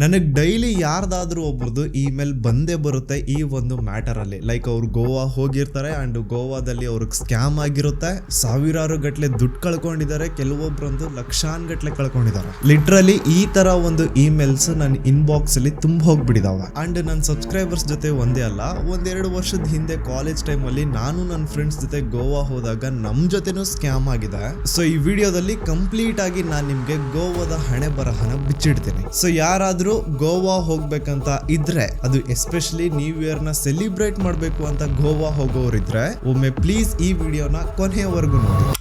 ನನಗೆ daily ಯಾರ್ದಾದ್ರೂ ಒಬ್ರದ್ದು email ಬಂದೇ ಬರುತ್ತೆ ಈ ಒಂದು ಮ್ಯಾಟರ್ ಅಲ್ಲಿ. ಲೈಕ್ ಅವ್ರು ಗೋವಾ ಹೋಗಿರ್ತಾರೆ ಅಂಡ್ ಗೋವಾದಲ್ಲಿ ಅವ್ರಿಗೆ ಸ್ಕ್ಯಾಮ್ ಆಗಿರುತ್ತೆ, ಸಾವಿರಾರು ಗಟ್ಲೆ ದುಡ್ಡು ಕಳ್ಕೊಂಡಿದ್ದಾರೆ, ಕೆಲವೊಬ್ರಂತೂ ಲಕ್ಷಾನ್ ಗಟ್ಲೆ ಕಳ್ಕೊಂಡಿದ್ದಾರೆ. ಲಿಟ್ರಲಿ ಈ ತರ ಒಂದು ಇಮೇಲ್ಸ್ ನನ್ನ ಇನ್ಬಾಕ್ಸ್ ಅಲ್ಲಿ ತುಂಬ ಹೋಗ್ಬಿಟ್ಟಿದಾವೆ. ಅಂಡ್ ನನ್ನ ಸಬ್ಸ್ಕ್ರೈಬರ್ಸ್ ಜೊತೆ ಒಂದೇ ಅಲ್ಲ, ಒಂದೆರಡು ವರ್ಷದ ಹಿಂದೆ ಕಾಲೇಜ್ ಟೈಮ್ ಅಲ್ಲಿ ನಾನು ನನ್ನ ಫ್ರೆಂಡ್ಸ್ ಜೊತೆ ಗೋವಾ ಹೋದಾಗ ನಮ್ ಜೊತೆನೂ ಸ್ಕ್ಯಾಮ್ ಆಗಿದೆ. ಸೊ ಈ ವಿಡಿಯೋದಲ್ಲಿ ಕಂಪ್ಲೀಟ್ ಆಗಿ ನಾನು ನಿಮ್ಗೆ ಗೋವಾದ ಹಣೆ ಬರಹನ ಬಿಚ್ಚಿಡ್ತೀನಿ. ಸೊ ಯಾರಾದ್ರೂ ಗೋವಾ ಹೋಗ್ಬೇಕಂತ ಇದ್ರೆ, ಅದು ಎಸ್ಪೆಷಲಿ ನ್ಯೂ ಇಯರ್ ನ ಸೆಲಿಬ್ರೇಟ್ ಮಾಡ್ಬೇಕು ಅಂತ ಗೋವಾ ಹೋಗೋರಿದ್ರೆ ಒಮ್ಮೆ ಪ್ಲೀಸ್ ಈ ವಿಡಿಯೋನ ಕೊನೆಯವರೆಗೂ ನೋಡಿ.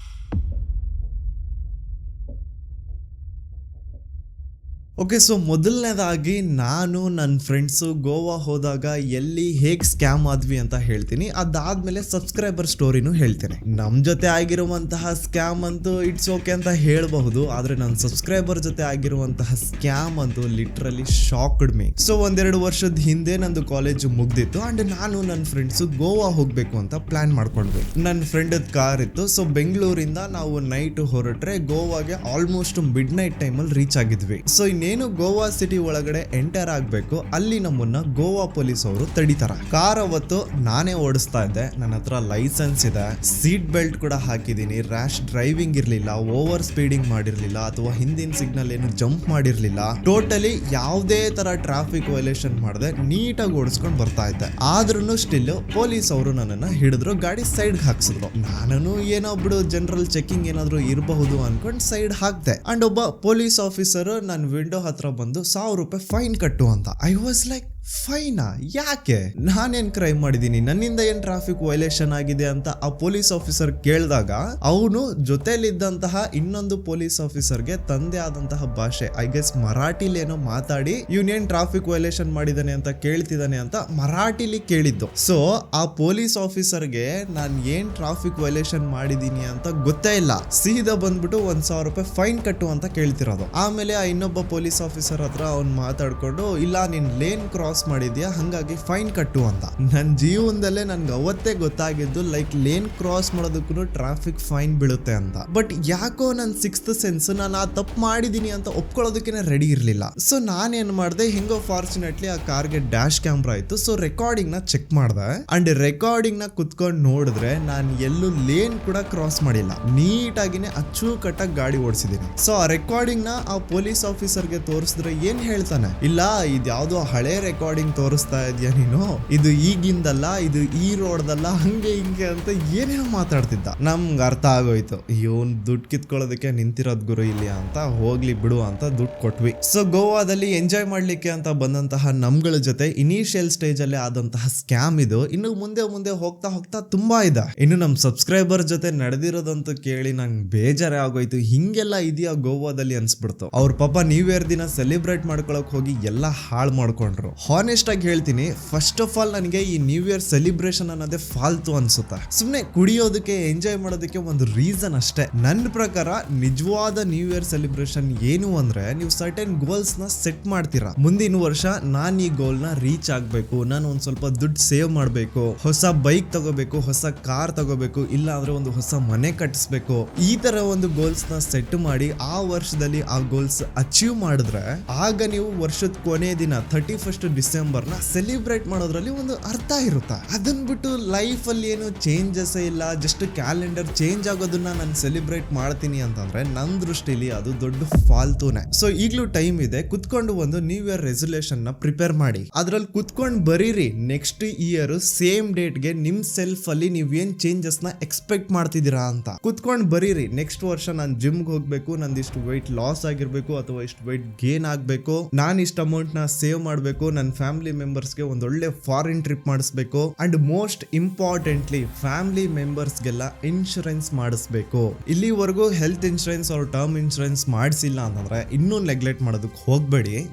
ಓಕೆ, ಸೊ ಮೊದಲನೇದಾಗಿ ನಾನು ನನ್ನ ಫ್ರೆಂಡ್ಸು ಗೋವಾ ಹೋದಾಗ ಎಲ್ಲಿ ಹೇಗೆ ಸ್ಕ್ಯಾಮ್ ಆದ್ವಿ ಅಂತ ಹೇಳ್ತೀನಿ. ಅದಾದ್ಮೇಲೆ ಸಬ್ಸ್ಕ್ರೈಬರ್ ಸ್ಟೋರಿನೂ ಹೇಳ್ತೀನಿ. ನಮ್ಮ ಜೊತೆ ಆಗಿರುವಂತಹ ಸ್ಕ್ಯಾಮ್ ಅಂತೂ ಇಟ್ಸ್ ಓಕೆ ಅಂತ ಹೇಳಬಹುದು, ಆದರೆ ನನ್ನ ಸಬ್ಸ್ಕ್ರೈಬರ್ ಜೊತೆ ಆಗಿರುವಂತಹ ಸ್ಕ್ಯಾಮ್ ಅಂತೂ ಲಿಟ್ರಲಿ ಶಾಕ್ಡ್ ಮೀ. ಸೊ ಒಂದೆರಡು ವರ್ಷದ ಹಿಂದೆ ನಂದು ಕಾಲೇಜ್ ಮುಗ್ದಿತ್ತು ಅಂಡ್ ನಾನು ನನ್ನ ಫ್ರೆಂಡ್ಸು ಗೋವಾ ಹೋಗ್ಬೇಕು ಅಂತ ಪ್ಲಾನ್ ಮಾಡ್ಕೊಂಡ್ವಿ. ನನ್ನ ಫ್ರೆಂಡ್ ಕಾರ್ ಇತ್ತು. ಸೊ ಬೆಂಗಳೂರಿಂದ ನಾವು ನೈಟ್ ಹೊರಟ್ರೆ ಗೋವಾಗೆ ಆಲ್ಮೋಸ್ಟ್ ಮಿಡ್ ನೈಟ್ ಟೈಮಲ್ಲಿ ರೀಚ್ ಆಗಿದ್ವಿ. ಸೊ ಇನ್ನೇನು ಗೋವಾ ಸಿಟಿ ಒಳಗಡೆ ಎಂಟರ್ ಆಗ್ಬೇಕು, ಅಲ್ಲಿ ನಮ್ಮನ್ನ ಗೋವಾ ಪೊಲೀಸ್ ಅವರು ತಡಿತಾರ. ಕಾರ್ ಅವತ್ತು ನಾನೇ ಓಡಿಸ್ತಾ ಇದ್ದೆ, ನನ್ನ ಹತ್ರ ಲೈಸೆನ್ಸ್ ಇದೆ, ಸೀಟ್ ಬೆಲ್ಟ್ ಕೂಡ ಹಾಕಿದೀನಿ, ರ್ಯಾಶ್ ಡ್ರೈವಿಂಗ್ ಇರ್ಲಿಲ್ಲ, ಓವರ್ ಸ್ಪೀಡಿಂಗ್ ಮಾಡಿರ್ಲಿಲ್ಲ ಅಥವಾ ಹಿಂದಿನ ಸಿಗ್ನಲ್ ಏನು ಜಂಪ್ ಮಾಡಿರ್ಲಿಲ್ಲ. ಟೋಟಲಿ ಯಾವುದೇ ತರ ಟ್ರಾಫಿಕ್ ವೈಲೇಷನ್ ಮಾಡದೆ ನೀಟಾಗಿ ಓಡಿಸ್ಕೊಂಡು ಬರ್ತಾ ಇದ್ದೆ. ಆದ್ರೂ ಸ್ಟಿಲ್ ಪೊಲೀಸ್ ಅವರು ನನ್ನನ್ನ ಹಿಡಿದ್ರು, ಗಾಡಿ ಸೈಡ್ ಹಾಕ್ಸಿದ್ರು. ನಾನು ಏನೋ ಬಿಡು ಜನರಲ್ ಚೆಕಿಂಗ್ ಏನಾದ್ರು ಇರಬಹುದು ಅನ್ಕೊಂಡ್ ಸೈಡ್ ಹಾಕ್ದೆ. ಅಂಡ್ ಒಬ್ಬ ಪೊಲೀಸ್ ಆಫೀಸರ್ ನನ್ನ ವಿಂಡೋ ಹತ್ರ ಬಂದು 1000 ರೂಪಾಯಿ ಫೈನ್ ಕಟ್ಟು ಅಂತ. ಐ ವಾಸ್ ಲೈಕ್, ಫೈನಾ? ಯಾಕೆ? ನಾನೇನ್ ಕ್ರೈಮ್ ಮಾಡಿದೀನಿ? ನನ್ನಿಂದ ಏನ್ ಟ್ರಾಫಿಕ್ ವೈಲೇಷನ್ ಆಗಿದೆ ಅಂತ ಆ ಪೊಲೀಸ್ ಆಫೀಸರ್ ಕೇಳಿದಾಗ ಅವನು ಜೊತೆಲಿದ್ದಂತಹ ಇನ್ನೊಂದು ಪೊಲೀಸ್ ಆಫೀಸರ್ಗೆ ತಂದೆ ಆದಂತಹ ಭಾಷೆ, ಐ ಗೆಸ್ ಮರಾಠಿಲೇನೋ ಮಾತಾಡಿ ಇವನೇನ್ ಟ್ರಾಫಿಕ್ ವೈಲೇಷನ್ ಮಾಡಿದಾನೆ ಅಂತ ಕೇಳ್ತಿದ್ದಾನೆ ಅಂತ ಮರಾಠಿಲಿ ಕೇಳಿದ್ದು. ಸೊ ಆ ಪೊಲೀಸ್ ಆಫೀಸರ್ಗೆ ನಾನು ಏನ್ ಟ್ರಾಫಿಕ್ ವೈಲೇಷನ್ ಮಾಡಿದೀನಿ ಅಂತ ಗೊತ್ತೇ ಇಲ್ಲ, ಸೀದಾ ಬಂದ್ಬಿಟ್ಟು 1000 ರೂಪಾಯಿ ಫೈನ್ ಕಟ್ಟು ಅಂತ ಕೇಳ್ತಿರೋದು. ಆಮೇಲೆ ಆ ಇನ್ನೊಬ್ಬ ಪೊಲೀಸ್ ಆಫೀಸರ್ ಹತ್ರ ಅವ್ನು ಮಾತಾಡ್ಕೊಂಡು, ಇಲ್ಲ ನೀನ್ ಲೇನ್ ಕ್ರಾಸ್ ಮಾಡಿದ್ಯಾ ಹಂಗಾಗಿ ಫೈನ್ ಕಟ್ಟು ಅಂತ. ನನ್ನ ಜೀವನದಲ್ಲೇ ನನ್ಗೆ ಅವತ್ತೇ ಗೊತ್ತಾಗಿದ್ದು ಲೈಕ್ ಲೇನ್ ಕ್ರಾಸ್ ಮಾಡೋದಕ್ಕೂ ಟ್ರಾಫಿಕ್ ಫೈನ್ ಬೀಳುತ್ತೆ ಅಂತ. ಬಟ್ ಯಾಕೋ ನನ್ನ ಸಿಕ್ಸ್ತ್ ಸೆನ್ಸ್ ನಾನು ಆ ತಪ್ಪು ಮಾಡಿದೀನಿ ಅಂತ ಒಪ್ಕೊಳ್ಳೋದಕ್ಕೆ ರೆಡಿ ಇರ್ಲಿಲ್ಲ. ಸೊ ನಾನೇನ್ ಮಾಡಿದೆ, ಹೆಂಗೋ ಫಾರ್ಚುನೇಟ್ಲಿ ಆ ಕಾರ್ಗೆ ಡ್ಯಾಶ್ ಕ್ಯಾಮ್ರಾ ಇತ್ತು. ಸೊ ರೆಕಾರ್ಡಿಂಗ್ ನ ಚೆಕ್ ಮಾಡಿದೆ ಅಂಡ್ ರೆಕಾರ್ಡಿಂಗ್ ನ ಕುತ್ಕೊಂಡು ನೋಡಿದ್ರೆ ನಾನು ಎಲ್ಲೂ ಲೇನ್ ಕೂಡ ಕ್ರಾಸ್ ಮಾಡಿಲ್ಲ, ನೀಟಾಗಿನೇ ಅಚ್ಚುಕಟ್ಟಾಗಿ ಗಾಡಿ ಓಡಿಸಿದೀನಿ. ಸೊ ಆ ರೆಕಾರ್ಡಿಂಗ್ ನ ಆ ಪೊಲೀಸ್ ಆಫೀಸರ್ಗೆ ತೋರಿಸಿದ್ರೆ ಏನ್ ಹೇಳ್ತಾನೆ, ಇಲ್ಲ ಇದ್ಯಾವುದೋ ಹಳೆ ರೆಕಾರ್ಡಿಂಗ್ ತೋರಿಸ್ತಾ ಇದೆಯಾ ನೀನು, ಇದು ಈಗಿಂದಲ್ಲ, ಇದು ಈ ರೋಡ್ದಲ್ಲ, ಹಂಗೆ ಹಿಂಗೆ ಅಂತ ಏನೇನೋ ಮಾತಾಡ್ತಿದ್ದ. ನಮ್ಗೆ ಅರ್ಥ ಆಗೋಯ್ತು, ಇವನ್ ದುಡ್ಡು ಕಿತ್ಕೊಳ್ಳೋದಕ್ಕೆ ನಿಂತಿರೋದ್ ಗುರು ಇಲ್ಲಿ ಅಂತ, ಹೋಗ್ಲಿ ಬಿಡು ಅಂತ ದುಡ್ಡು ಕೊಟ್ವಿ. ಸೊ ಗೋವಾದಲ್ಲಿ ಎಂಜಾಯ್ ಮಾಡ್ಲಿಕ್ಕೆ ಅಂತ ಬಂದಂತಹ ನಮ್ಗಳ ಜೊತೆ ಇನಿಷಿಯಲ್ ಸ್ಟೇಜ್ ಅಲ್ಲಿ ಆದಂತಹ ಸ್ಕ್ಯಾಮ್ ಇದು. ಇನ್ನು ಮುಂದೆ ಮುಂದೆ ಹೋಗ್ತಾ ಹೋಗ್ತಾ ತುಂಬಾ ಇದೆ. ಇನ್ನು ನಮ್ ಸಬ್ಸ್ಕ್ರೈಬರ್ ಜೊತೆ ನಡೆದಿರೋದಂತೂ ಕೇಳಿ ನಂಗೆ ಬೇಜಾರೇ ಆಗೋಯ್ತು. ಹಿಂಗೆಲ್ಲ ಇದೆಯಾ ಗೋವಾದಲ್ಲಿ ಅನ್ಸ್ಬಿಡ್ತು. ಅವ್ರ ಪಾಪ ನ್ಯೂ ಇಯರ್ ದಿನ ಸೆಲೆಬ್ರೇಟ್ ಮಾಡ್ಕೊಳಕ್ ಹೋಗಿ ಎಲ್ಲ ಹಾಳು ಮಾಡ್ಕೊಂಡ್ರು. ಹಾನೆಸ್ಟ್ ಆಗಿ ಹೇಳ್ತೀನಿ, ಫಸ್ಟ್ ಆಫ್ ಆಲ್ ನನಗೆ ಈ ನ್ಯೂ ಇಯರ್ ಸೆಲಿಬ್ರೇಷನ್ ಅನ್ನೋದೇ ಫಾಲ್ತು ಅನ್ಸುತ್ತೆ. ಸುಮ್ನೆ ಕುಡಿಯೋದಕ್ಕೆ ಎಂಜಾಯ್ ಮಾಡೋದಕ್ಕೆ ಒಂದು ರೀಸನ್ ಅಷ್ಟೇ. ನನ್ನ ಪ್ರಕಾರ ನಿಜವಾದ ನ್ಯೂ ಇಯರ್ ಸೆಲಿಬ್ರೇಷನ್ ಏನು ಅಂದ್ರೆ, ನೀವು ಸರ್ಟೆನ್ ಗೋಲ್ಸ್ ನ ಸೆಟ್ ಮಾಡ್ತೀರಾ. ಮುಂದಿನ ವರ್ಷ ನಾನು ಈ ಗೋಲ್ ನ ರೀಚ್ ಆಗ್ಬೇಕು, ನಾನು ಒಂದ್ ಸ್ವಲ್ಪ ದುಡ್ಡು ಸೇವ್ ಮಾಡ್ಬೇಕು, ಹೊಸ ಬೈಕ್ ತಗೋಬೇಕು, ಹೊಸ ಕಾರ್ ತಗೋಬೇಕು, ಇಲ್ಲ ಅಂದ್ರೆ ಒಂದು ಹೊಸ ಮನೆ ಕಟ್ಟಿಸ್ಬೇಕು, ಈ ತರ ಒಂದು ಗೋಲ್ಸ್ ನ ಸೆಟ್ ಮಾಡಿ ಆ ವರ್ಷದಲ್ಲಿ ಆ ಗೋಲ್ಸ್ ಅಚೀವ್ ಮಾಡಿದ್ರೆ ಆಗ ನೀವು ವರ್ಷದ ಕೊನೆ ದಿನ 31st ಡಿಸೆಂಬರ್ ನ ಸೆಲಿಬ್ರೇಟ್ ಮಾಡೋದ್ರಲ್ಲಿ ಒಂದು ಅರ್ಥ ಇರುತ್ತೆ. ಅದನ್ನ ಬಿಟ್ಟು ಲೈಫ್ ಅಲ್ಲಿ ಏನು ಚೇಂಜಸ್ ಇಲ್ಲ, ಜಸ್ಟ್ ಕ್ಯಾಲೆಂಡರ್ ಚೇಂಜ್ ಆಗೋದನ್ನ ನಾನು ಸೆಲಿಬ್ರೇಟ್ ಮಾಡ್ತೀನಿ ಅಂತಂದ್ರೆ ನನ್ನ ದೃಷ್ಟಿಲಿ ಅದು ದೊಡ್ಡ ಫಾಲ್ತುನೆ. ಸೊ ಈಗಲೂ ಟೈಮ್ ಇದೆ, ಕುತ್ಕೊಂಡು ಒಂದು ನ್ಯೂ ಇಯರ್ ರೆಸಲ್ಯೂಷನ್ ನ ಪ್ರಿಪೇರ್ ಮಾಡಿ, ಅದ್ರಲ್ಲಿ ಕುತ್ಕೊಂಡು ಬರೀರಿ ನೆಕ್ಸ್ಟ್ ಇಯರ್ ಸೇಮ್ ಡೇಟ್ ಗೆ ನಿಮ್ ಸೆಲ್ಫ್ ಅಲ್ಲಿ ನೀವ್ ಏನ್ ಚೇಂಜಸ್ ನ ಎಕ್ಸ್ಪೆಕ್ಟ್ ಮಾಡ್ತಿದ್ದೀರಾ ಅಂತ ಕುತ್ಕೊಂಡು ಬರೀರಿ. ನೆಕ್ಸ್ಟ್ ವರ್ಷ ನಾನು ಜಿಮ್ಗೆ ಹೋಗ್ಬೇಕು, ನಂದಿಷ್ಟು ವೆಯ್ಟ್ ಲಾಸ್ ಆಗಿರ್ಬೇಕು ಅಥವಾ ಇಷ್ಟು ವೆಯ್ಟ್ ಗೇನ್ ಆಗ್ಬೇಕು, ನಾನು ಇಷ್ಟು ಅಮೌಂಟ್ ನ ಸೇವ್ ಮಾಡಬೇಕು, ನನ್ನ ಫ್ಯಾಮಿಲಿ ಮೆಂಬರ್ಸ್ಗೆ ಒಂದೊಳ್ಳೆ ಫಾರಿನ್ ಟ್ರಿಪ್ ಮಾಡಿಸ್ಬೇಕು, ಅಂಡ್ ಮೋಸ್ಟ್ ಇಂಪಾರ್ಟೆಂಟ್ಲಿ ಫ್ಯಾಮಿಲಿ ಮೆಂಬರ್ಸ್ಗೆಲ್ಲ ಇನ್ಶೂರೆನ್ಸ್ ಮಾಡಿಸ್ಬೇಕು. ಇಲ್ಲಿವರೆಗೂ ಹೆಲ್ತ್ ಇನ್ಶೂರೆನ್ಸ್ ಅವ್ರ ಟರ್ಮ್ ಇನ್ಶೂರೆನ್ಸ್ ಮಾಡಿಸಿಲ್ಲ ಅಂತಂದ್ರೆ ಇನ್ನೂ ನೆಗ್ಲೆಕ್ಟ್ ಮಾಡೋದಕ್ಕೆ ಹೋಗ್ಬೇಡಿ.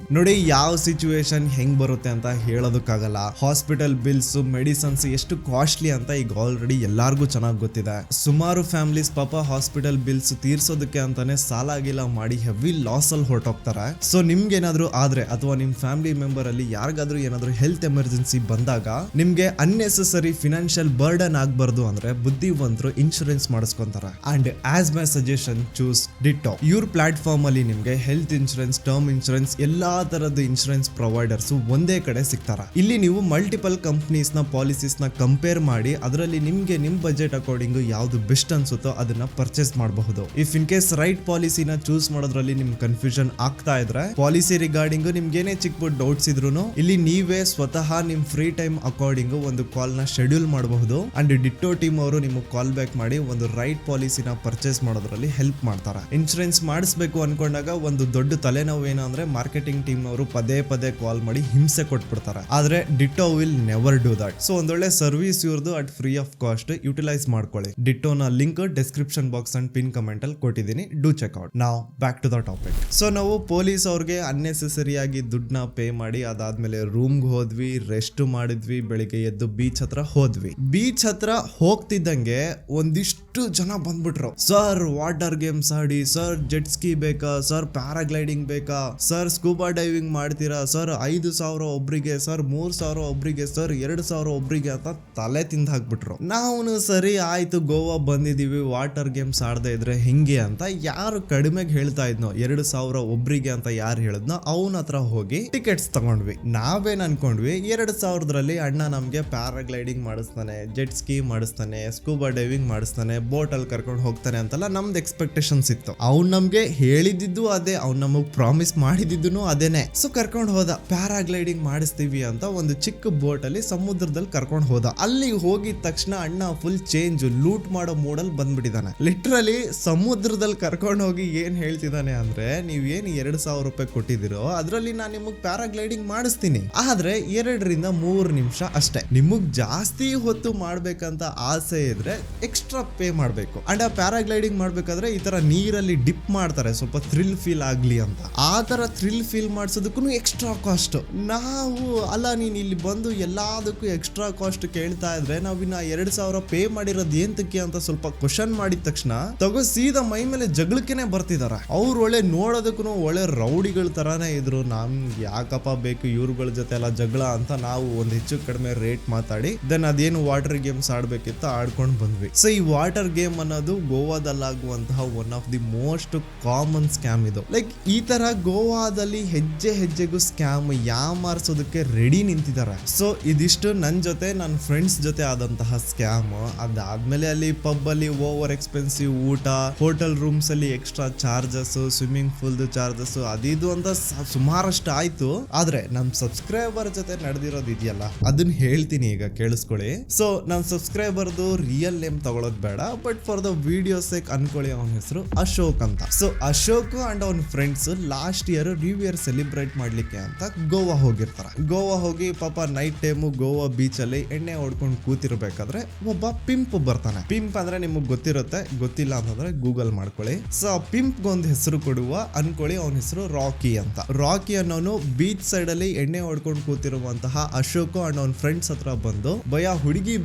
ನೋಡಿ, ಯಾವ ಸಿಚುವೇಶನ್ ಹೆಂಗ್ ಬರುತ್ತೆ ಅಂತ ಹೇಳೋದಕ್ಕಾಗಲ್ಲ. ಹಾಸ್ಪಿಟಲ್ ಬಿಲ್ಸ್, ಮೆಡಿಸನ್ಸ್ ಎಷ್ಟು ಕಾಸ್ಟ್ಲಿ ಅಂತ ಈಗ ಆಲ್ರೆಡಿ ಎಲ್ಲಾರ್ಗೂ ಚೆನ್ನಾಗಿ ಗೊತ್ತಿದೆ. ಸುಮಾರು ಫ್ಯಾಮಿಲೀಸ್ ಪಾಪ ಹಾಸ್ಪಿಟಲ್ ಬಿಲ್ಸ್ ತೀರ್ಸೋದಕ್ಕೆ ಅಂತಾನೆ ಸಾಲ ಗಿಲ ಮಾಡಿ ಹೆವಿ ಲಾಸ್ ಅಲ್ಲಿ ಹೊರಟೋಗ್ತಾರೆ. ಸೊ ನಿಮ್ಗೆ ಏನಾದ್ರು ಆದ್ರೆ ಅಥವಾ ನಿಮ್ ಫ್ಯಾಮಿಲಿ ಮೆಂಬರ್ ಅಲ್ಲಿ ಯಾರ ಯಾರಿಗಾದ್ರೂ ಏನಾದ್ರೂ ಹೆಲ್ತ್ ಎಮರ್ಜೆನ್ಸಿ ಬಂದಾಗ ನಿಮ್ಗೆ ಅನ್ನೆಸೆಸರಿ ಫಿನಾನ್ಷಿಯಲ್ ಬರ್ಡನ್ ಆಗ್ಬಾರ್ದು ಅಂದ್ರೆ ಬುದ್ಧಿವಂತರು ಇನ್ಶೂರೆನ್ಸ್ ಮಾಡಿಸ್ಕೊಂತಾರೆ. And as my suggestion choose Ditto. ಇವ್ರ ಪ್ಲಾಟ್ಫಾರ್ಮ್ ಅಲ್ಲಿ ನಿಮ್ಗೆ ಹೆಲ್ತ್ ಇನ್ಶೂರೆನ್ಸ್, ಟರ್ಮ್ ಇನ್ಶೂರೆನ್ಸ್ ಎಲ್ಲಾ ತರದ ಇನ್ಶೂರೆನ್ಸ್ ಪ್ರೊವೈಡರ್ಸ್ ಒಂದೇ ಕಡೆ ಸಿಗ್ತಾರ. ಇಲ್ಲಿ ನೀವು ಮಲ್ಟಿಪಲ್ ಕಂಪ್ನೀಸ್ ನ ಪಾಲಿಸೀಸ್ ನ ಕಂಪೇರ್ ಮಾಡಿ ಅದರಲ್ಲಿ ನಿಮ್ಗೆ ನಿಮ್ ಬಜೆಟ್ ಅಕಾರ್ಡಿಂಗ್ ಯಾವ್ದು ಬೆಸ್ಟ್ ಅನ್ಸುತ್ತೋ ಅದನ್ನ ಪರ್ಚೇಸ್ ಮಾಡಬಹುದು. ಇಫ್ ಇನ್ ಕೇಸ್ ರೈಟ್ ಪಾಲಿಸಿನ ಚೂಸ್ ಮಾಡೋದ್ರಲ್ಲಿ ನಿಮ್ ಕನ್ಫ್ಯೂಷನ್ ಆಗ್ತಾ ಇದ್ರೆ ಪಾಲಿಸಿ ರಿಗಾರ್ಡಿಂಗ್ ನಿಮ್ಗೆ ಏನೇ ಚಿಕ್ಕ ಪುಟ್ಟ ಡೌಟ್ಸ್ ಇದ್ರು ಇಲ್ಲಿ ನೀವೇ ಸ್ವತಃ ನಿಮ್ ಫ್ರೀ ಟೈಮ್ ಅಕಾರ್ಡಿಂಗ್ ಒಂದು ಕಾಲ್ ನ ಶೆಡ್ಯೂಲ್ ಮಾಡಬಹುದು. ಅಂಡ್ ಡಿಟೋ ಟೀಮ್ ಅವರು ನಿಮಗೆ ಕಾಲ್ ಬ್ಯಾಕ್ ಮಾಡಿ ಒಂದು ರೈಟ್ ಪಾಲಿಸಿನ ಪರ್ಚೇಸ್ ಮಾಡೋದ್ರಲ್ಲಿ ಹೆಲ್ಪ್ ಮಾಡ್ತಾರೆ. ಇನ್ಶೂರೆನ್ಸ್ ಮಾಡಿಸ್ಬೇಕು ಅನ್ಕೊಂಡಾಗ ಒಂದು ದೊಡ್ಡ ತಲೆನೋವು ಏನು ಅಂದ್ರೆ ಮಾರ್ಕೆಟಿಂಗ್ ಟೀಮ್ ಅವರು ಪದೇ ಪದೇ ಕಾಲ್ ಮಾಡಿ ಹಿಂಸೆ ಕೊಟ್ಬಿಡ್ತಾರೆ. ಆದ್ರೆ Ditto will never do that. So ಒಂದೊಳ್ಳೆ ಸರ್ವಿಸ್ ಇವ್ರದ್ದು at free of cost utilise ಮಾಡ್ಕೊಳ್ಳಿ. ಡಿಟೋನ link description box and pin comment ಅಲ್ಲಿ ಕೊಟ್ಟಿದ್ದೀನಿ. Do check out. ನಾವ್ back to the topic. So ನಾವು ಪೊಲೀಸ್ ಅವ್ರಿಗೆ ಅನ್ನೆಸೆಸರಿ ಆಗಿ ದುಡ್ಡನ್ನ ಪೇ ಮಾಡಿ ಅದಾದ್ಮೇಲೆ ರೂಮ್ಗೆ ಹೋದ್ವಿ, ರೆಸ್ಟ್ ಮಾಡಿದ್ವಿ, ಬೆಳಿಗ್ಗೆ ಎದ್ದು ಬೀಚ್ ಹತ್ರ ಹೋದ್ವಿ. ಬೀಚ್ ಹತ್ರ ಹೋಗ್ತಿದ್ದಂಗೆ ಒಂದಿಷ್ಟು ಜನ ಬಂದ್ಬಿಟ್ರು. ಸರ್ ವಾಟರ್ ಗೇಮ್ಸ್ ಆಡಿ, ಸರ್ ಜೆಟ್ ಸ್ಕಿ ಬೇಕಾ, ಸರ್ ಪ್ಯಾರಾಗ್ಲೈಡಿಂಗ್ ಬೇಕಾ, ಸರ್ ಸ್ಕೂಬಾ ಡೈವಿಂಗ್ ಮಾಡ್ತೀರಾ, ಸರ್ 5,000 ಒಬ್ರಿಗೆ, ಸರ್ 3,000 ಒಬ್ರಿಗೆ, ಸರ್ 2,000 ಒಬ್ರಿಗೆ ಅಂತ ತಲೆ ತಿಂದು ಹಾಕ್ಬಿಟ್ರು. ನಾವು ಸರಿ ಆಯ್ತು ಗೋವಾ ಬಂದಿದೀವಿ, ವಾಟರ್ ಗೇಮ್ಸ್ ಆಡದೆ ಇದ್ರೆ ಹೆಂಗೆ ಅಂತ ಯಾರು ಕಡಿಮೆಗೆ ಹೇಳ್ತಾ ಇದ್ನೋ 2,000 ಒಬ್ರಿಗೆ ಅಂತ ಯಾರು ಹೇಳಿದ್ನೋ ಅವನ ಹತ್ರ ಹೋಗಿ ಟಿಕೆಟ್ಸ್ ತಗೊಂಡ್ವಿ. ನಾವೇನ್ ಅನ್ಕೊಂಡ್ವಿ 2,000ರಲ್ಲಿ ಅಣ್ಣ ನಮ್ಗೆ ಪ್ಯಾರಾಗ್ಲೈಡಿಂಗ್ ಮಾಡಿಸ್ತಾನೆ, ಜೆಟ್ ಸ್ಕಿ ಮಾಡಿಸ್ತಾನೆ, ಸ್ಕೂಬಾ ಡೈವಿಂಗ್ ಮಾಡಿಸ್ತಾನೆ, ಬೋಟ್ ಅಲ್ಲಿ ಕರ್ಕೊಂಡು ಹೋಗ್ತಾನೆ ಅಂತೆಲ್ಲ ನಮ್ದು ಎಕ್ಸ್ಪೆಕ್ಟೇಷನ್ಸ್ ಇತ್ತು. ಅವ್ನು ನಮ್ಗೆ ಹೇಳಿದ್ದು ಅದೇ, ಅವ್ನು ನಮಗ್ ಪ್ರಾಮಿಸ್ ಮಾಡಿದ್ದು ಅದೇನೆ. ಸೊ ಕರ್ಕೊಂಡು ಹೋದ, ಪ್ಯಾರಾಗ್ಲೈಡಿಂಗ್ ಮಾಡಿಸ್ತೀವಿ ಅಂತ ಒಂದು ಚಿಕ್ಕ ಬೋಟ್ ಅಲ್ಲಿ ಸಮುದ್ರದಲ್ಲಿ ಕರ್ಕೊಂಡು ಹೋದ. ಅಲ್ಲಿ ಹೋಗಿದ ತಕ್ಷಣ ಅಣ್ಣ ಫುಲ್ ಚೇಂಜ್, ಲೂಟ್ ಮಾಡೋ ಮೂಡಲ್ ಬಂದ್ಬಿಟ್ಟಿದ್ದಾನೆ. ಲಿಟ್ರಲಿ ಸಮುದ್ರದಲ್ಲಿ ಕರ್ಕೊಂಡು ಹೋಗಿ ಏನ್ ಹೇಳ್ತಿದ್ದಾನೆ ಅಂದ್ರೆ ನೀವ್ ಏನ್ 2,000 ರೂಪಾಯಿ ಕೊಟ್ಟಿದಿರೋ ಅದ್ರಲ್ಲಿ ನಾನು ನಿಮಗ್ ಪ್ಯಾರಾಗ್ಲೈಡಿಂಗ್ ಮಾಡಿಸ್ತೀನಿ, ಆದ್ರೆ 2-3 ನಿಮಿಷ ಅಷ್ಟೇ. ನಿಮಗ್ ಜಾಸ್ತಿ ಹೊತ್ತು ಮಾಡ್ಬೇಕಂತ ಆಸೆ ಇದ್ರೆ ಎಕ್ಸ್ಟ್ರಾ ಪೇ ಮಾಡ್ಬೇಕು. ಅಂಡ್ ಆ ಪ್ಯಾರಾಗ್ಲೈಡಿಂಗ್ ಮಾಡ್ಬೇಕಾದ್ರೆ ಈ ತರ ನೀರಲ್ಲಿ ಡಿಪ್ ಮಾಡ್ತಾರೆ ಸ್ವಲ್ಪ ಥ್ರಿಲ್ ಫೀಲ್ ಆಗ್ಲಿ ಅಂತ. ಆ ತರ ಥ್ರಿಲ್ ಫೀಲ್ ಮಾಡ್ಸೋದಕ್ಕೂ ಎಕ್ಸ್ಟ್ರಾ ಕಾಸ್ಟ್. ನಾವು ಅಲ್ಲ ನೀನ್ ಇಲ್ಲಿ ಬಂದು ಎಲ್ಲದಕ್ಕೂ ಎಕ್ಸ್ಟ್ರಾ ಕಾಸ್ಟ್ ಕೇಳ್ತಾ ಇದ್ರೆ ನಾವಿನ್ನ 2,000 ಪೇ ಮಾಡಿರೋದು ಏಂತಕ್ಕೆ ಅಂತ ಸ್ವಲ್ಪ ಕ್ವಶನ್ ಮಾಡಿದ ತಕ್ಷಣ ತಗೋ ಸೀದಾ ಮೈ ಮೇಲೆ ಜಗಳಕ್ಕೆನೆ ಬರ್ತಿದಾರ. ಅವ್ರು ಒಳ್ಳೆ ನೋಡೋದಕ್ಕೂ ಒಳ್ಳೆ ರೌಡಿಗಳ ತರಾನೇ ಇದ್ರು. ನಮ್ಗೆ ಯಾಕಪ್ಪ ಬೇಕು ಇವ್ರುಗಳ ಜೊತೆ ಎಲ್ಲ ಜಗಳ ಅಂತ ನಾವು ಒಂದ್ ಹೆಚ್ಚು ಕಡಿಮೆ ರೇಟ್ ಮಾತಾಡಿ ದೆನ್ ಅದೇನು ವಾಟರ್ ಗೇಮ್ಸ್ ಆಡ್ಬೇಕಿತ್ತು ಆಡ್ಕೊಂಡು ಬಂದ್ವಿ. ಸೊ ಈ ವಾಟರ್ ಗೇಮ್ ಅನ್ನೋದು ಗೋವಾದಲ್ಲಾಗುವಂತಹ one of the most common scam ಇದು. ಲೈಕ್ ಈ ತರ ಗೋವಾದಲ್ಲಿ ಹೆಜ್ಜೆ ಹೆಜ್ಜೆಗೂ ಸ್ಕ್ಯಾಮ್ ಯಾಮಾರ್ಸೋದಕ್ಕೆ ರೆಡಿ ನಿಂತಿದ್ದಾರೆ. ಸೊ ಇದಿಷ್ಟು ನನ್ ಜೊತೆ ನನ್ನ ಫ್ರೆಂಡ್ಸ್ ಜೊತೆ ಆದಂತಹ ಸ್ಕ್ಯಾಮ್. ಅದಾದ್ಮೇಲೆ ಅಲ್ಲಿ ಪಬ್ ಅಲ್ಲಿ ಓವರ್ ಎಕ್ಸ್ಪೆನ್ಸಿವ್ ಊಟ, ಹೋಟೆಲ್ ರೂಮ್ಸ್ ಅಲ್ಲಿ extra charges, swimming pool charges ಅದಿದು ಅಂತ ಸುಮಾರಷ್ಟು ಆಯ್ತು. ಆದ್ರೆ ನಮ್ ಸಬ್ಸ್ಕ್ರೈಬರ್ ಜೊತೆ ನಡೆದಿರೋದು ಇದೆಯಲ್ಲ ಅದನ್ನ ಹೇಳ್ತೀನಿ ಈಗ ಕೇಳಿಸ್ಕೊಳ್ಳಿ. ಸೊ ನಮ್ ಸಬ್ಸ್ಕ್ರೈಬರ್ದು ರಿಯಲ್ ನೇಮ್ ತಗೊಳೋದ್ ಬೇಡ, but for the video sake ಅನ್ಕೊಳ್ಳಿ ಅವನ ಹೆಸರು ಅಶೋಕ್ ಅಂತ. ಸೊ ಅಶೋಕ್ ಅಂಡ್ ಅವನ್ friends last year new year celebrate ಮಾಡ್ಲಿಕ್ಕೆ ಅಂತ ಗೋವಾ ಹೋಗಿರ್ತಾರೆ. ಗೋವಾ ಹೋಗಿ ಪಾಪ ನೈಟ್ ಟೈಮು ಗೋವಾ ಬೀಚ್ ಅಲ್ಲಿ ಎಣ್ಣೆ ಹೊಡ್ಕೊಂಡು ಕೂತಿರ್ಬೇಕಾದ್ರೆ ಒಬ್ಬ ಪಿಂಪ್ ಬರ್ತಾನೆ. ಪಿಂಪ್ ಅಂದ್ರೆ ನಿಮಗ್ ಗೊತ್ತಿರುತ್ತೆ, ಗೊತ್ತಿಲ್ಲ ಅಂತಂದ್ರೆ ಗೂಗಲ್ ಮಾಡ್ಕೊಳ್ಳಿ. ಸೊ ಪಿಂಪ್ ಒಂದ್ ಹೆಸರು ಕೊಡುವ ಅನ್ಕೊಳ್ಳಿ, ಅವನ ಹೆಸರು ರಾಕಿ ಅಂತ. ರಾಕಿ ಅನ್ನೋನು ಬೀಚ್ ಸೈಡ್ ಅಲ್ಲಿ ಎಣ್ಣೆ ಹೊಡ್ಕೊಂಡು ಕೂತಿರುವಂತಹ ಅಶೋಕ್ ಅಂಡ್ ಅವನ್ ಫ್ರೆಂಡ್ಸ್ ಹತ್ರ ಬಂದು ಭಯ ಹುಡುಗಿ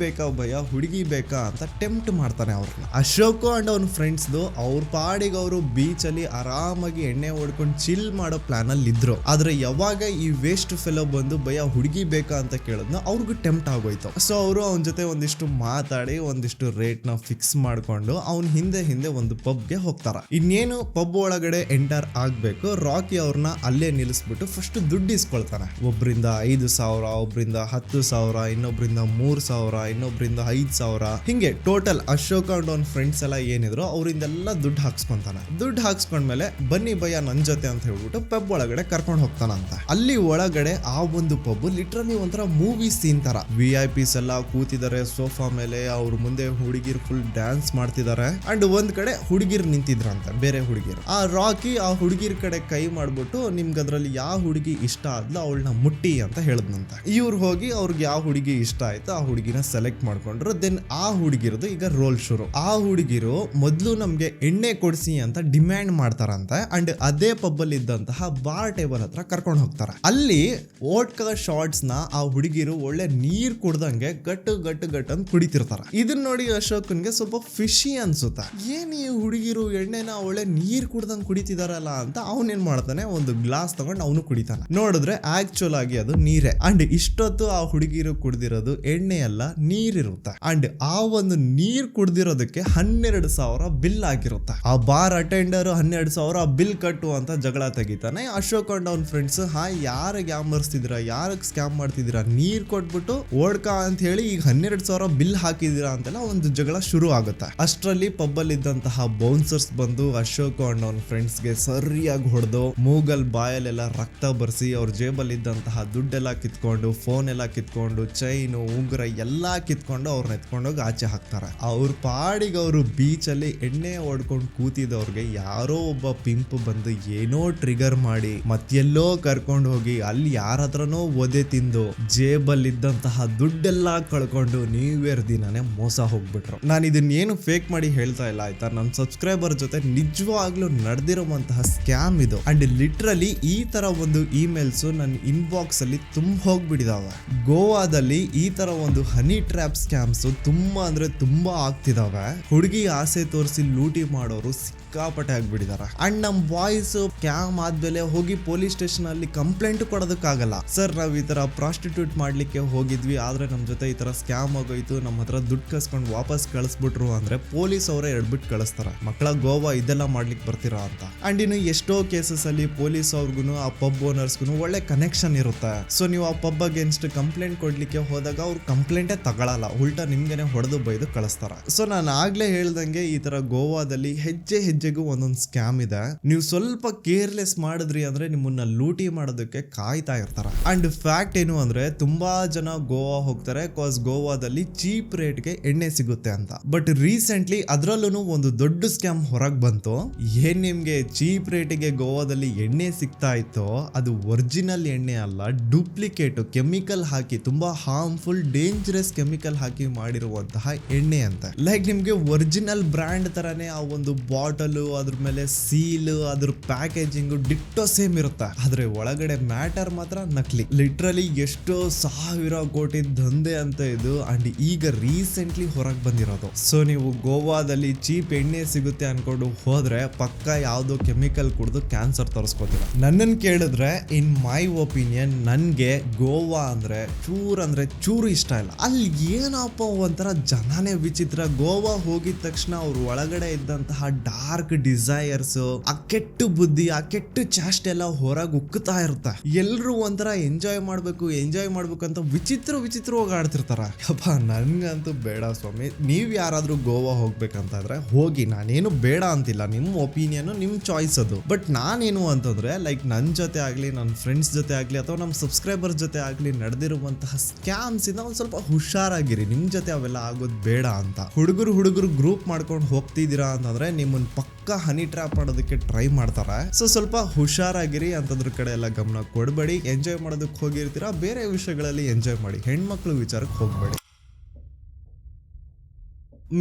ಬೇಕಾ ಅಂತ ಟೆಂಪ್ಟ್ ಮಾಡ್ತಾನೆ ಅವ್ರನ್ನ. ಅಶೋಕ್ ಅಂಡ್ ಅವನ್ ಫ್ರೆಂಡ್ಸ್ ಅವ್ರ ಪಾಡಿಗೆ ಅವರು ಬೀಚ್ ಅಲ್ಲಿ ಆರಾಮಾಗಿ ಎಣ್ಣೆ ಹೊಡ್ಕೊಂಡು ಚಿಲ್ ಮಾಡೋ ಪ್ಲಾನ್ ಅಲ್ಲಿ ಇದ್ರು. ಆದ್ರೆ ಯಾವಾಗ ಈ ವೇಸ್ಟ್ ಫೆಲೋ ಬಂದು ಭಯ ಹುಡುಗಿ ಬೇಕಾ ಅಂತ ಕೇಳಿದ್ನ ಅವ್ರಿಗೂ ಟೆಂಪ್ಟ್ ಆಗೋಯ್ತು. ಸೊ ಅವರು ಅವನ ಜೊತೆ ಒಂದಿಷ್ಟು ಮಾತಾಡಿ ಒಂದಿಷ್ಟು ರೇಟ್ ನ ಫಿಕ್ಸ್ ಮಾಡ್ಕೊಂಡು ಅವ್ನ ಹಿಂದೆ ಒಂದು ಪಬ್ಗೆ ಹೋಗ್ತಾರ. ಇನ್ನೇನು ಪಬ್ ಒಳಗಡೆ ಎಂಟರ್ ಆಗ್ಬೇಕು, ರಾಕಿ ಅವ್ರನ್ನ ಅಲ್ಲೇ ನಿಲ್ಲಿಸ್ಬಿಟ್ಟು ಫಸ್ಟ್ ದುಡ್ಡು ಇಸ್ಕೊಳ್ತಾನೆ. ಒಬ್ರಿಂದ 5,000, ಒಬ್ರಿಂದ 10,000, ಇನ್ನೊಬ್ರಿಂದ 3,000, ಇನ್ನೊಬ್ರಿಂದ 5,000, ಹಿಂಗೆ ಟೋಟಲ್ ಅಶೋಕ್ ಅಂಡ್ ಅವ್ನ ಫ್ರೆಂಡ್ಸ್ ಎಲ್ಲ ಏನಿದ್ರು ಅವರಿಂದೆಲ್ಲ ದುಡ್ಡು ಹಾಕ್ಸ್ಕೊಂತಾನೆ. ದುಡ್ಡು ಹಾಕ್ಸ್ಕೊಂಡ್ಮೇಲೆ ಬನ್ನಿ ಭಯ ನನ್ ಜೊತೆ ಅಂತ ಹೇಳ್ಬಿಟ್ಟು ಪಬ್ ಒಳಗಡೆ ಕರ್ಕೊಂಡು ಹೋಗ್ತಾನಂತ. ಅಲ್ಲಿ ಒಳಗಡೆ ಆ ಒಂದು ಪಬ್ ಲಿಟ್ರಲಿ ಒಂಥರ ಮೂವಿ ಸೀನ್ ತರ. VIP ಎಲ್ಲ ಕೂತಿದ್ದಾರೆ ಸೋಫಾ ಮೇಲೆ, ಅವ್ರ ಮುಂದೆ ಹುಡುಗಿರ್ ಫುಲ್ ಡ್ಯಾನ್ಸ್ ಮಾಡ್ತಿದ್ದಾರೆ. ಅಂಡ್ ಒಂದ್ ಕಡೆ ಹುಡುಗಿರ್ ನಿಂತಿದ್ರಂತೆ, ಬೇರೆ ಹುಡುಗಿರು. ಆ ರಾಕಿ ಆ ಹುಡುಗಿರ್ ಕಡೆ ಕೈ ಮಾಡ್ಬಿಟ್ಟು ನಿಮ್ಗೆ ಅದ್ರಲ್ಲಿ ಯಾವ ಹುಡುಗಿ ಇಷ್ಟ ಆದ್ಲ ಅವಳನ್ನ ಮುಟ್ಟಿ ಅಂತ ಹೇಳದ್ನಂತೆ. ಇವ್ರು ಹೋಗಿ ಅವ್ರಿಗೆ ಯಾವ ಹುಡುಗಿ ಇಷ್ಟ ಆಯ್ತು ಆ ಹುಡುಗಿನ ಸೆಲೆಕ್ಟ್ ಮಾಡ್ಕೊಂಡ್ರು. ದೆನ್ ಆ ಹುಡುಗಿರದು ಈಗ ರೋಲ್ ಶುರು. ಆ ಹುಡುಗಿರು ಮೊದ್ಲು ನಮ್ಗೆ ಎಣ್ಣೆ ಕೊಡ್ಸಿ ಅಂತ ಡಿಮ್ಯಾಂಡ್ ಮಾಡ್ತಾರಂತೆ. ಅಂಡ್ ಅದೇ ಪಬ್ ಅಲ್ಲಿ ಇದ್ದಂತಹ ಬಾರ್ ಟೇಬಲ್ ಹತ್ರ ಕರ್ಕೊಂಡು ಹೋಗ್ತಾರೆ. ಅಲ್ಲಿ ವೋಡ್ಕಾ ಶಾರ್ಟ್ಸ್ ನ ಆ ಹುಡುಗಿರು ಒಳ್ಳೆ ನೀರ್ ಕುಡ್ದಂಗೆ ಗಟ್ಟು ಅಂತ ಕುಡಿತಿರ್ತಾರ. ಇದನ್ನ ನೋಡಿ ಅಶೋಕನ್ಗೆ ಸ್ವಲ್ಪ ಫಿಶಿ ಅನ್ಸುತ್ತೆ. ಏನ್ ಈ ಹುಡುಗಿರು ಎಣ್ಣೆನ ಒಳ್ಳೆ ನೀರ್ ಕುಡ್ದಂಗ್ ಕುಡಿತಿದಾರಲ್ಲ ಅಂತ ಅವನೇನ್ ಮಾಡ್ತಾನೆ, ಒಂದು ಗ್ಲಾಸ್ ತಗೊಂಡು ಅವನು ಕುಡಿತಾನೆ. ನೋಡಿದ್ರೆ ಆ ಆಕ್ಚುಲ್ ಆಗಿ ಅದು ನೀರೇ. ಅಂಡ್ ಇಷ್ಟೊತ್ತು ಆ ಹುಡುಗಿರು ಕುಡ್ದಿರೋದು ಎಣ್ಣೆ ಅಲ್ಲ, ನೀರಿರುತ್ತೆ. ಅಂಡ್ ಆ ಒಂದು ನೀರ್ ಕುಡ್ದಿರೋದಕ್ಕೆ 12,000 ಬಿಲ್ ಆಗಿರುತ್ತೆ. ಆ ಬಾರ್ ಅಟೆಂಡರ್ 12,000 ಬಿಲ್ ಕಟ್ಟು ಅಂತ ಜಗಳ ತೆಗಿತಾನೆ. ಅಶೋಕ್ ಅಂಡ್ ಅವ್ನ ಫ್ರೆಂಡ್ಸ್ ಯಾರಿಗೆ ಯಾಮರ್ಸ್ತಿದ್ದೀರಾ, ಯಾರಿಗೆ ಸ್ಕ್ಯಾಮ್ ಮಾಡ್ತಿದ್ದೀರಾ, ನೀರ್ ಕೊಟ್ಬಿಟ್ಟು ಓಡ್ಕ ಅಂತ ಹೇಳಿ ಈಗ 12,000 ಬಿಲ್ ಹಾಕಿದೀರಾ ಅಂತೆಲ್ಲ ಒಂದು ಜಗಳ ಶುರು ಆಗುತ್ತೆ. ಅಷ್ಟರಲ್ಲಿ ಪಬ್ ಅಲ್ಲಿ ಇದ್ದಂತಹ ಬೌನ್ಸರ್ಸ್ ಬಂದು ಅಶೋಕ್ ಅಂಡ್ ಅವ್ನ ಫ್ರೆಂಡ್ಸ್ ಗೆ ಸರಿಯಾಗಿ ಹೊಡೆದು ಮೂಗಲ್ ಬಾಯಲ್ಲೆಲ್ಲ ರಕ್ತ ಬರ್ಸಿ ಅವ್ರ ಜೇಬಲ್ಲಿ ಇದ್ದಂತಹ ದುಡ್ಡೆಲ್ಲ ಕಿತ್ಕೊಂಡು, ಫೋನ್ ಎಲ್ಲ ಕಿತ್ಕೊಂಡು, ಚೈನು, ಉಂಗುರ ಎಲ್ಲಾ ಕಿತ್ಕೊಂಡು ಅವ್ರನ್ನ ಎತ್ಕೊಂಡೋಗಿ ಆಚೆ ಹಾಕ್ತಾರೆ. ಅವ್ರ ಪಾಡಿಗೆ ಅವರು ಬೀಚ್ ಅಲ್ಲಿ ಎಣ್ಣೆ ಹೊಡ್ಕೊಂಡು ಕೂತಿದವ್ರಿಗೆ ಯಾರೋ ಒಬ್ಬ ಪಿಂಪ್ ಬಂದು ಏನೋ ಟ್ರಿಗರ್ ಮಾಡಿ ಮತ್ತೆಲ್ಲೋ ಕರ್ಕೊಂಡು ಹೋಗಿ ಅಲ್ಲಿ ಯಾರ ಹತ್ರನೋ ಒದೆ ತಿಂದು ಜೇಬಲ್ಲಿದ್ದಂತಹ ದುಡ್ಡೆಲ್ಲ ಕಳ್ಕೊಂಡು ನ್ಯೂ ಇಯರ್ ದಿನನೇ ಮೋಸ ಹೋಗ್ಬಿಟ್ರು. ನಾನು ಇದನ್ನೇನು ಫೇಕ್ ಮಾಡಿ ಹೇಳ್ತಾ ಇಲ್ಲ ಆಯ್ತಾ, ನನ್ನ ಸಬ್ಸ್ಕ್ರೈಬರ್ ಜೊತೆ ನಿಜವಾಗ್ಲೂ ನಡೆದಿರುವಂತಹ ಸ್ಕ್ಯಾಮ್ ಇದು. ಅಂಡ್ ಲಿಟ್ರಲಿ ಈ ತರ ಒಂದು ಇಮೇಲ್ಸ್ ನನ್ನ ಇನ್ಬಾಕ್ಸ್ ಅಲ್ಲಿ ತುಂಬ ಹೋಗ್ಬಿಟ್ಟಿದಾವೆ. ಗೋವಾದಲ್ಲಿ ಈ ತರ ಒಂದು ಹನಿ ಟ್ರ್ಯಾಪ್ ಸ್ಕ್ಯಾಮ್ಸ್ ತುಂಬಾ ಅಂದ್ರೆ ತುಂಬಾ ಆಗ್ತಿದಾವೆ. ಹುಡುಗಿ ಆಸೆ ತೋರಿಸಿ ಲೂಟಿ ಮಾಡೋರು ಸಿಕ್ಕಾಪಟ್ಟೆ ಆಗ್ಬಿಟ್ಟಿದಾರೆ. ಅಂಡ್ ನಮ್ ಬಾಯ್ಸ್ ಸ್ಕ್ಯಾಮ್ ಆದ್ಮೇಲೆ ಹೋಗಿ ಪೊಲೀಸ್ ಸ್ಟೇಷನ್ ಅಲ್ಲಿ ಕಂಪ್ಲೇಂಟ್ ಕೊಡೋದಕ್ಕಾಗಲ್ಲ. ಸರ್ ನಾವ್ ಈ ತರ ಪ್ರಾಸ್ಟಿಟ್ಯೂಟ್ ಮಾಡ್ಲಿಕ್ಕೆ ಹೋಗಿದ್ವಿ, ಆದ್ರೆ ನಮ್ ಜೊತೆ ಈ ತರ ಸ್ಕ್ಯಾಮ್ ಆಗೋಯ್ತು, ನಮ್ಮ ಹತ್ರ ದುಡ್ಡು ಕಸ್ಕೊಂಡು ವಾಪಸ್ ಕಳಿಸ್ಬಿಟ್ರು ಅಂದ್ರೆ ಪೊಲೀಸ್ ಅವರೇ ಎಡ್ಬಿಟ್ಟು ಕಳಿಸ್ತಾರ. ಮಕ್ಕಳ ಗೋವಾ ಇದೆಲ್ಲ ಮಾಡ್ಲಿಕ್ಕೆ ಬರ್ತೀರಾ ಅಂತ. ಅಂಡ್ ಇನ್ನು ಎಷ್ಟೋ ಕೇಸಸ್ ಅಲ್ಲಿ ಪೊಲೀಸ್ ಅವ್ರಿಗೂ ಆ ಪಬ್ ಓನರ್ಸ್ಗೂ ಒಳ್ಳೆ ಕನೆಕ್ಷನ್ ಇರುತ್ತೆ. ಸೊ ನೀವು ಆ ಪಬ್ ಅಗೇನ್ಸ್ಟ್ ಕಂಪ್ಲೇಂಟ್ ಕೊಡ್ಲಿಕ್ಕೆ ಹೋದಾಗ ಅವ್ರು ಕಂಪ್ಲೇಂಟೇ ತಗೊಳಲ್ಲ, ಉಲ್ಟಾ ನಿಮ್ಗೆನೆ ಹೊಡೆದು ಬೈದು ಕಳಿಸ್ತಾರ. ಸೊ ನಾನು ಆಗ್ಲೇ ಹೇಳ್ದಂಗೆ ಈ ತರ ಗೋವಾದಲ್ಲಿ ಹೆಜ್ಜೆ ಹೆಜ್ಜೆಗೂ ಒಂದೊಂದು ಸ್ಕ್ಯಾಮ್ ಇದೆ. ನೀವು ಸ್ವಲ್ಪ ಕೇರ್ಲೆಸ್ ಮಾಡಿದ್ರಿ ಅಂದ್ರೆ ನಿಮ್ಮನ್ನ ಲೂಟಿ ಮಾಡೋದಕ್ಕೆ ಕಾಯ್ತಾ ಇರ್ತಾರ. ಅಂಡ್ ಫ್ಯಾಕ್ಟ್ ಏನು ಅಂದ್ರೆ ತುಂಬಾ ಜನ ಗೋವಾ ಹೋಗ್ತಾರೆ ಕಾಸ್ ಗೋವಾದಲ್ಲಿ ಚೀಪ್ ರೇಟ್ಗೆ ಎಣ್ಣೆ ಸಿಗುತ್ತೆ ಅಂತ. ಬಟ್ ರೀಸೆಂಟ್ಲಿ ಅದ್ರಲ್ಲೂ ಒಂದು ದೊಡ್ಡ ಸ್ಕ್ಯಾಮ್ ಹೊರಗ್ ಬಂತು. ಏನ್ ನಿಮ್ಗೆ ಚೀಪ್ ರೇಟಿಗೆ ಗೋವಾದಲ್ಲಿ ಎಣ್ಣೆ ಸಿಗ್ತಾ ಇತ್ತೋ ಅದು ಒರಿಜಿನಲ್ ಎಣ್ಣೆ ಅಲ್ಲ, ಡೂಪ್ಲಿಕೇಟ್ ಕೆಮಿಕಲ್ ಹಾಕಿ, ತುಂಬಾ ಹಾರ್ಮ್ಫುಲ್ ಡೇಂಜರಸ್ ಕೆಮಿಕಲ್ ಹಾಕಿ ಮಾಡಿರುವಂತಹ ಎಣ್ಣೆ ಅಂತ. ಲೈಕ್ ನಿಮ್ಗೆ ಒರಿಜಿನಲ್ ಬ್ರ್ಯಾಂಡ್ ತರಾನೇ ಆ ಒಂದು ಬಾಟಲ್, ಅದ್ರ ಮೇಲೆ ಸೀಲ್, ಅದ್ರ ಪ್ಯಾಕೇಜಿಂಗ್ ಡಿಟ್ಟೋ ಸೇಮ್ ಇರುತ್ತೆ. ಆದ್ರೆ ಒಳಗಡೆ ಮ್ಯಾಟರ್ ಮಾತ್ರ ನಕಲಿ. ಲಿಟ್ರಲಿ ಎಷ್ಟೋ 1,000 ಕೋಟಿ ದಂಧೆ ಅಂತ ಇದು. ಅಂಡ್ ಈಗ ರೀಸೆಂಟ್ಲಿ ಹೊರಗೆ ಬಂದಿರೋದು. ಸೊ ನೀವು ಗೋವಾದಲ್ಲಿ ಚೀಪ್ ಎಣ್ಣೆ ಸಿಗುತ್ತೆ ಅನ್ಕೊಂಡು ಹೋದ್ರೆ ಪಕ್ಕ ಯಾವ್ದೋ ಕೆಮಿಕಲ್ ಕುಡಿದು ಕ್ಯಾನ್ಸರ್ ತರಿಸ್ಕೋತೀರ. ನನ್ನನ್ನು ಕೇಳಿದ್ರೆ ಇನ್ ಮೈ ಒಪಿನಿಯನ್ ನನ್ಗೆ ಗೋವಾ ಅಂದ್ರೆ ಚೂರು ಇಷ್ಟ ಇಲ್ಲ. ಅಲ್ಲಿ ಏನಪ್ಪ ಒಂಥರ ಜನನೇ ವಿಚಿತ್ರ. ಗೋವಾ ಹೋಗಿದ ತಕ್ಷಣ ಅವ್ರ ಒಳಗಡೆ ಇದ್ದಂತಹ ಡಾರ್ಕ್ ಡಿಸೈರ್ಸ್, ಆ ಕೆಟ್ಟ ಬುದ್ಧಿ, ಆ ಕೆಟ್ಟ ಚಾಸ್ಟ್ ಎಲ್ಲ ಹೊರಗೆ ಉಕ್ಕುತ್ತಾ ಇರುತ್ತೆ. ಎಲ್ರು ಒಂಥರ ಎಂಜಾಯ್ ಮಾಡ್ಬೇಕು ಅಂತ ವಿಚಿತ್ರವಾಗಿ ಆಡ್ತಿರ್ತಾರ. ಯಪ್ಪ ನನ್ಗಂತೂ ಬೇಡ ಸ್ವಾಮಿ. ನೀವ್ ಯಾರಾದ್ರೂ ಗೋವಾ ಹೋಗ್ಬೇಕಂತಾದ್ರೆ ಹೋಗಿ, ನಾನೇನು ಬೇಡ ಅಂತಿಲ್ಲ, ನಿಮ್ ಒಪಿನಿಯನ್ ನಿಮ್ ಚಾಯ್ಸ್ ಅದು. ಬಟ್ ನಾನೇನು ಅಂತಂದ್ರೆ ಲೈಕ್ ನನ್ ಜೊತೆ ಆಗ್ಲಿ, ನನ್ನ ಫ್ರೆಂಡ್ಸ್ ಜೊತೆ ಆಗ್ಲಿ, ಅಥವಾ ನಮ್ಮ ಸಬ್ಸ್ಕ್ರೈಬರ್ ಜೊತೆ ಆಗ್ಲಿ ನಡೆದಿರುವಂತಹ ಸ್ಕ್ಯಾಮ್ಸ್ ಇಂದ ಒಂದ್ ಸ್ವಲ್ಪ ಹುಷಾರಾಗಿರಿ. ನಿಮ್ ಜೊತೆ ಅವೆಲ್ಲ ಆಗೋದು ಬೇಡ ಅಂತ. ಹುಡುಗರು ಗ್ರೂಪ್ ಮಾಡ್ಕೊಂಡು ಹೋಗ್ತಿದ್ದೀರಾ ಅಂತಂದ್ರೆ ನಿಮ್ಮನ್ನ ಪಕ್ಕ ಹನಿ ಟ್ರ್ಯಾಪ್ ಮಾಡೋದಕ್ಕೆ ಟ್ರೈ ಮಾಡ್ತಾರೆ. ಸೊ ಸ್ವಲ್ಪ ಹುಷಾರಾಗಿರಿ. ಅಂತದ್ರ ಕಡೆ ಎಲ್ಲ ಗಮನ ಕೊಡಬೇಡಿ. ಎಂಜಾಯ್ ಮಾಡೋದಕ್ಕೆ ಹೋಗಿರ್ತೀರಾ, ಬೇರೆ ವಿಷಯಗಳಲ್ಲಿ ಎಂಜಾಯ್ ಮಾಡಿ, ಹೆಣ್ಮಕ್ಳು ವಿಚಾರಕ್ಕೆ ಹೋಗ್ಬೇಡಿ.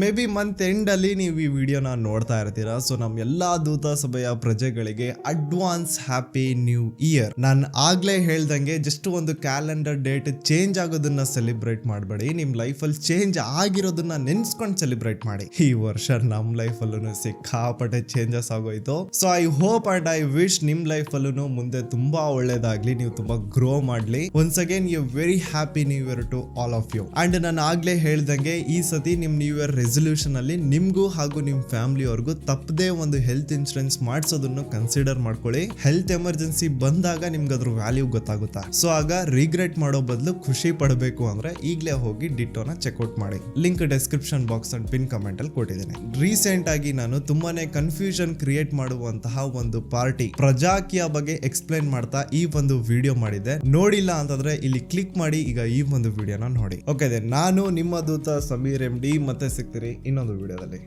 ಮೇ ಬಿ ಮಂತ್ ಎಂಡ್ ಅಲ್ಲಿ ನೀವು ಈ ವಿಡಿಯೋನ ನೋಡ್ತಾ ಇರ್ತೀರಾ. ಸೊ ನಮ್ಮ ಎಲ್ಲಾ ದೂತ ಸಭೆಯ ಪ್ರಜೆಗಳಿಗೆ ಅಡ್ವಾನ್ಸ್ ಹ್ಯಾಪಿ ನ್ಯೂ ಇಯರ್. ನಾನು ಆಗ್ಲೇ ಹೇಳ್ದಂಗೆ ಜಸ್ಟ್ ಒಂದು ಕ್ಯಾಲೆಂಡರ್ ಡೇಟ್ ಚೇಂಜ್ ಆಗೋದನ್ನ ಸೆಲೆಬ್ರೇಟ್ ಮಾಡಬೇಡಿ. ನಿಮ್ ಲೈಫಲ್ಲಿ ಚೇಂಜ್ ಆಗಿರೋದನ್ನ ನೆನ್ಸ್ಕೊಂಡು ಸೆಲೆಬ್ರೇಟ್ ಮಾಡಿ. ಈ ವರ್ಷ ನಮ್ಮ ಲೈಫಲ್ಲೂ ಸಿಕ್ಕಾಪಟ್ಟೆ ಚೇಂಜಸ್ ಆಗೋಯ್ತು. So I hope and I wish ನಿಮ್ ಲೈಫಲ್ಲೂ ಮುಂದೆ ತುಂಬಾ ಒಳ್ಳೇದಾಗ್ಲಿ, ನೀವು ತುಂಬಾ ಗ್ರೋ ಮಾಡ್ಲಿ. Once again you very happy new year to all of you. And ನಾನು ಆಗ್ಲೇ ಹೇಳ್ದಂಗೆ ಈ ಸತಿ ನಿಮ್ ನ್ಯೂ ಇಯರ್ ರೆಸಲ್ಯೂಷನ್ ಅಲ್ಲಿ ನಿಮ್ಗೂ ಹಾಗೂ ನಿಮ್ ಫ್ಯಾಮಿಲಿ ಅವ್ರಿಗೂ ತಪ್ಪದೇ ಒಂದು ಹೆಲ್ತ್ ಇನ್ಶೂರೆನ್ಸ್ ಮಾಡಿಸೋದನ್ನು ಕನ್ಸಿಡರ್ ಮಾಡ್ಕೊಳ್ಳಿ. ಹೆಲ್ತ್ ಎಮರ್ಜೆನ್ಸಿ ಬಂದಾಗ ನಿಮ್ಗೆ ಅದ್ರ ವ್ಯಾಲ್ಯೂ ಗೊತ್ತಾಗುತ್ತಾ. ಸೊ ಆಗ ರಿಗ್ರೆಟ್ ಮಾಡೋ ಬದಲು ಖುಷಿ ಪಡಬೇಕು ಅಂದ್ರೆ ಈಗಲೇ ಹೋಗಿ ಡಿಟೋನ ಚೆಕ್ಔಟ್ ಮಾಡಿ. Link description box and pin comment ಅಲ್ಲಿ ಕೊಟ್ಟಿದ್ದೀನಿ. ರೀಸೆಂಟ್ ಆಗಿ ನಾನು ತುಂಬಾನೇ ಕನ್ಫ್ಯೂಷನ್ ಕ್ರಿಯೇಟ್ ಮಾಡುವಂತಹ ಒಂದು ಪಾರ್ಟಿ ಪ್ರಜಾಕಿಯ ಬಗ್ಗೆ ಎಕ್ಸ್ಪ್ಲೈನ್ ಮಾಡ್ತಾ ಈ ಒಂದು ವಿಡಿಯೋ ಮಾಡಿದ್ದೆ. ನೋಡಿಲ್ಲ ಅಂತಂದ್ರೆ ಇಲ್ಲಿ ಕ್ಲಿಕ್ ಮಾಡಿ ಈಗ ಈ ಒಂದು ವಿಡಿಯೋನ ನೋಡಿ. ಓಕೆ, ನಾನು ನಿಮ್ಮ ದೂತ ಸಮೀರ್ MD ಮತ್ತೆ ಸಿಗ್ತೀರಿ ಇನ್ನೊಂದು ವಿಡಿಯೋದಲ್ಲಿ.